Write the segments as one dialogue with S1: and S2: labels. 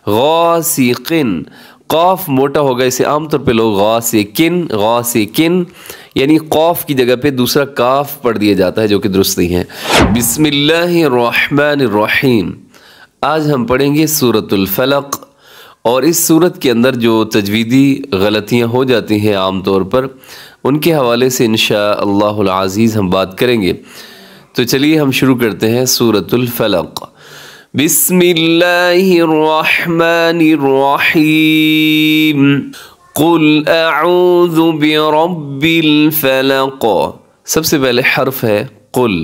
S1: غاسقن، قاف موٹا ہوگا، اسے عام طور پہ لوگ غاسقن غاسقن یعنی قاف کی جگہ پہ دوسرا کاف پڑھ دیا جاتا ہے جو کہ درست نہیں ہے۔ بسم اللہ الرحمن الرحیم۔ آج ہم پڑھیں گے سورۃ الفلق، اور اس سورت کے اندر جو تجویدی غلطیاں ہو جاتی ہیں عام طور پر ان کے حوالے سے انشاءاللہ العزیز ہم بات کریں گے۔ تو چلیے ہم شروع کرتے ہیں سورۃ الفلق۔ بسم اللہ الرحمن الرحیم۔ قل اعوذ برب الفلق۔ سب سے پہلے حرف ہے قل،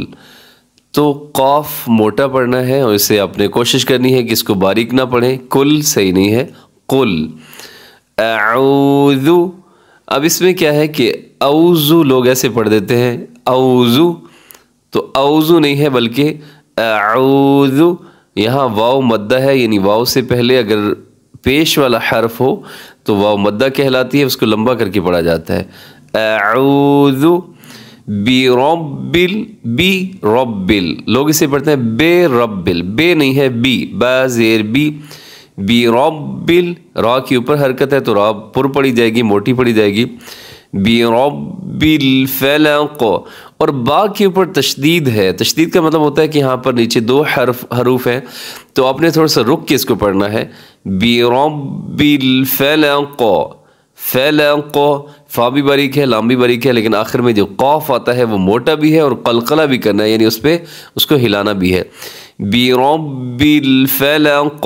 S1: تو قاف موٹا پڑھنا ہے اور اسے آپ نے کوشش کرنی ہے کہ اس کو باریک نہ پڑھیں، کل صحیح نہیں ہے، قل اعوذ۔ اب اس میں کیا ہے کہ اوذو لوگ ایسے پڑھ دیتے ہیں، اوذو، تو اوذو نہیں ہے بلکہ اعوذ۔ یہاں واو مدہ ہے، یعنی واو سے پہلے اگر پیش والا حرف ہو تو واو مدہ کہلاتی ہے، اس کو لمبا کر کے پڑھا جاتا ہے۔ اعوذ بربل، بی ربل، لوگ اسے پڑھتے ہیں بے ربل، بے نہیں ہے بی، با زیر بی، بی ربل، را کے اوپر حرکت ہے تو را پر پڑی جائے گی، موٹی پڑی جائے گی، بی ربل فلق۔ اور با کے اوپر تشدید ہے، تشدید کا مطلب ہوتا ہے کہ یہاں پر نیچے دو حروف ہیں تو آپ نے تھوڑا سا رک کے اس کو پڑھنا ہے، بی ربل فلق، فلق، فا بھی باریک ہے، لام بھی باریک ہے، لیکن آخر میں جو قاف آتا ہے وہ موٹا بھی ہے اور قلقلہ بھی کرنا ہے، یعنی اس کو ہلانا بھی ہے، برب الفلق۔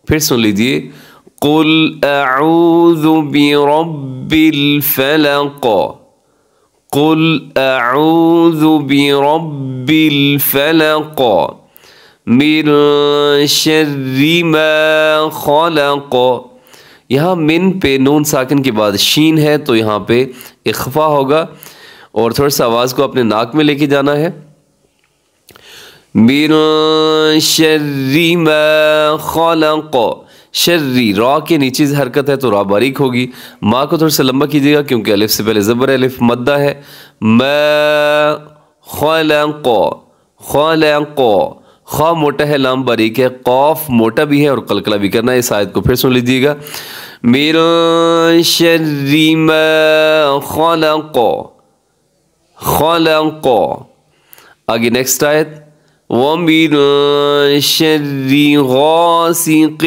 S1: پھر سن لیجئے، قل اعوذ برب الفلق، قل اعوذ برب الفلق من شر ما خلق۔ یہاں من پہ نون ساکن کے بعد شین ہے تو یہاں پہ اخفا ہوگا اور تھوڑا سا آواز کو اپنے ناک میں لے کے جانا ہے، من شر ما خلق، شری، را کے نیچے سے حرکت ہے تو را باریک ہوگی، ما کو تھوڑا سا لمبا کیجیے گا کیونکہ الف سے پہلے زبر ہے، الف مدہ ہے، ما خلق، خلق، خا موٹا ہے، لام باریک ہے، قاف موٹا بھی ہے اور قلقلہ بھی کرنا ہے۔ اس آیت کو پھر سن لیجیے گا، من شر ما خلق، خلق۔ آگے نیکسٹ آیت، وَمِن شَرِّ غَاسِقٍ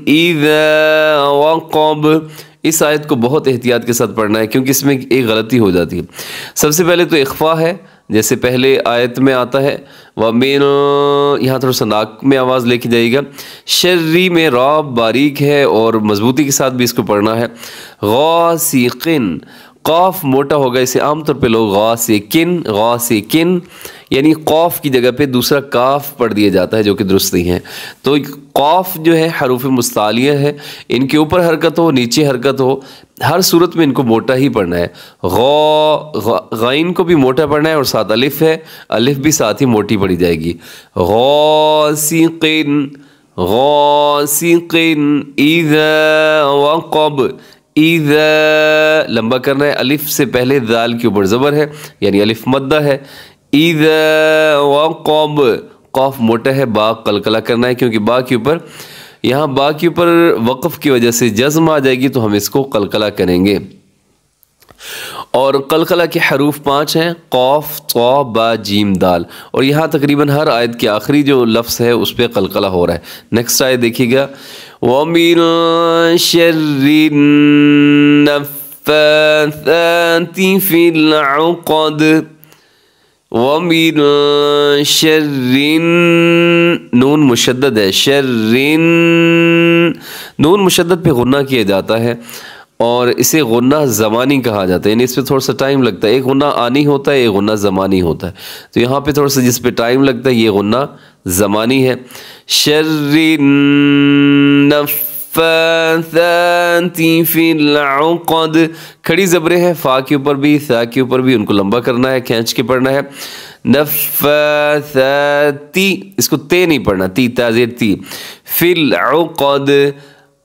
S1: إِذَا وَقَبَ۔ اس آیت کو بہت احتیاط کے ساتھ پڑھنا ہے کیونکہ اس میں ایک غلطی ہو جاتی ہے۔ سب سے پہلے تو اخفا ہے، جیسے پہلے آیت میں آتا ہے وَمِن، یہاں تھوڑا سا ناک میں آواز لے کے جائے گا، شرری میں را باریک ہے اور مضبوطی کے ساتھ بھی اس کو پڑھنا ہے، غاسقن، قاف موٹا ہوگا، اسے عام طور پہ لوگ غاسقن غاسقن یعنی قاف کی جگہ پہ دوسرا کاف پڑھ دیا جاتا ہے جو کہ درست نہیں ہے۔ تو قاف جو ہے حروف مستعلیہ ہے، ان کے اوپر حرکت ہو نیچے حرکت ہو، ہر صورت میں ان کو موٹا ہی پڑھنا ہے، غائن کو بھی موٹا پڑھنا ہے اور ساتھ الف ہے، الف بھی ساتھ ہی موٹی پڑھی جائے گی، غاسقن غاسقن اذا وقب، اذا لمبا کرنا ہے، الف سے پہلے ذال کے اوپر زبر ہے یعنی الف مدہ ہے، اذا وقب، قاف موٹا ہے، با قلقلہ کرنا ہے کیونکہ با کے اوپر، یہاں با کے اوپر وقف کی وجہ سے جزم آ جائے گی تو ہم اس کو قلقلہ کریں گے۔ اور قلقلہ کے حروف 5 ہیں، قاف، طا، با، جیم، دال، اور یہاں تقریباً ہر آیت کے آخری جو لفظ ہے اس پہ قلقلہ ہو رہا ہے۔ نیکسٹ آیت دیکھیے گا، وَمِن شَرِّ النَّفَّاثَاتِ فِي الْعُقَدِ، وَمِن شَرِّ، نون مشدد ہے، شَرِّ، نون مشدد پہ غنہ کیا جاتا ہے اور اسے غنہ زمانی کہا جاتا ہے، یعنی اس پہ تھوڑا سا ٹائم لگتا ہے، ایک غنہ آنی ہوتا ہے، ایک غنہ زمانی ہوتا ہے، تو یہاں پہ تھوڑا سا جس پہ ٹائم لگتا ہے یہ غنہ زمانی ہے، شَرِّ النَّفَّاثَاتِ فِي الْعُقَدِ، کھڑی زبریں ہیں، فا کے اوپر بھی ثا کے اوپر بھی، ان کو لمبا کرنا ہے، کھینچ کے پڑھنا ہے، نفاثاتی، اس کو تے نہیں پڑھنا، تی تا زیر تی، فی العقد،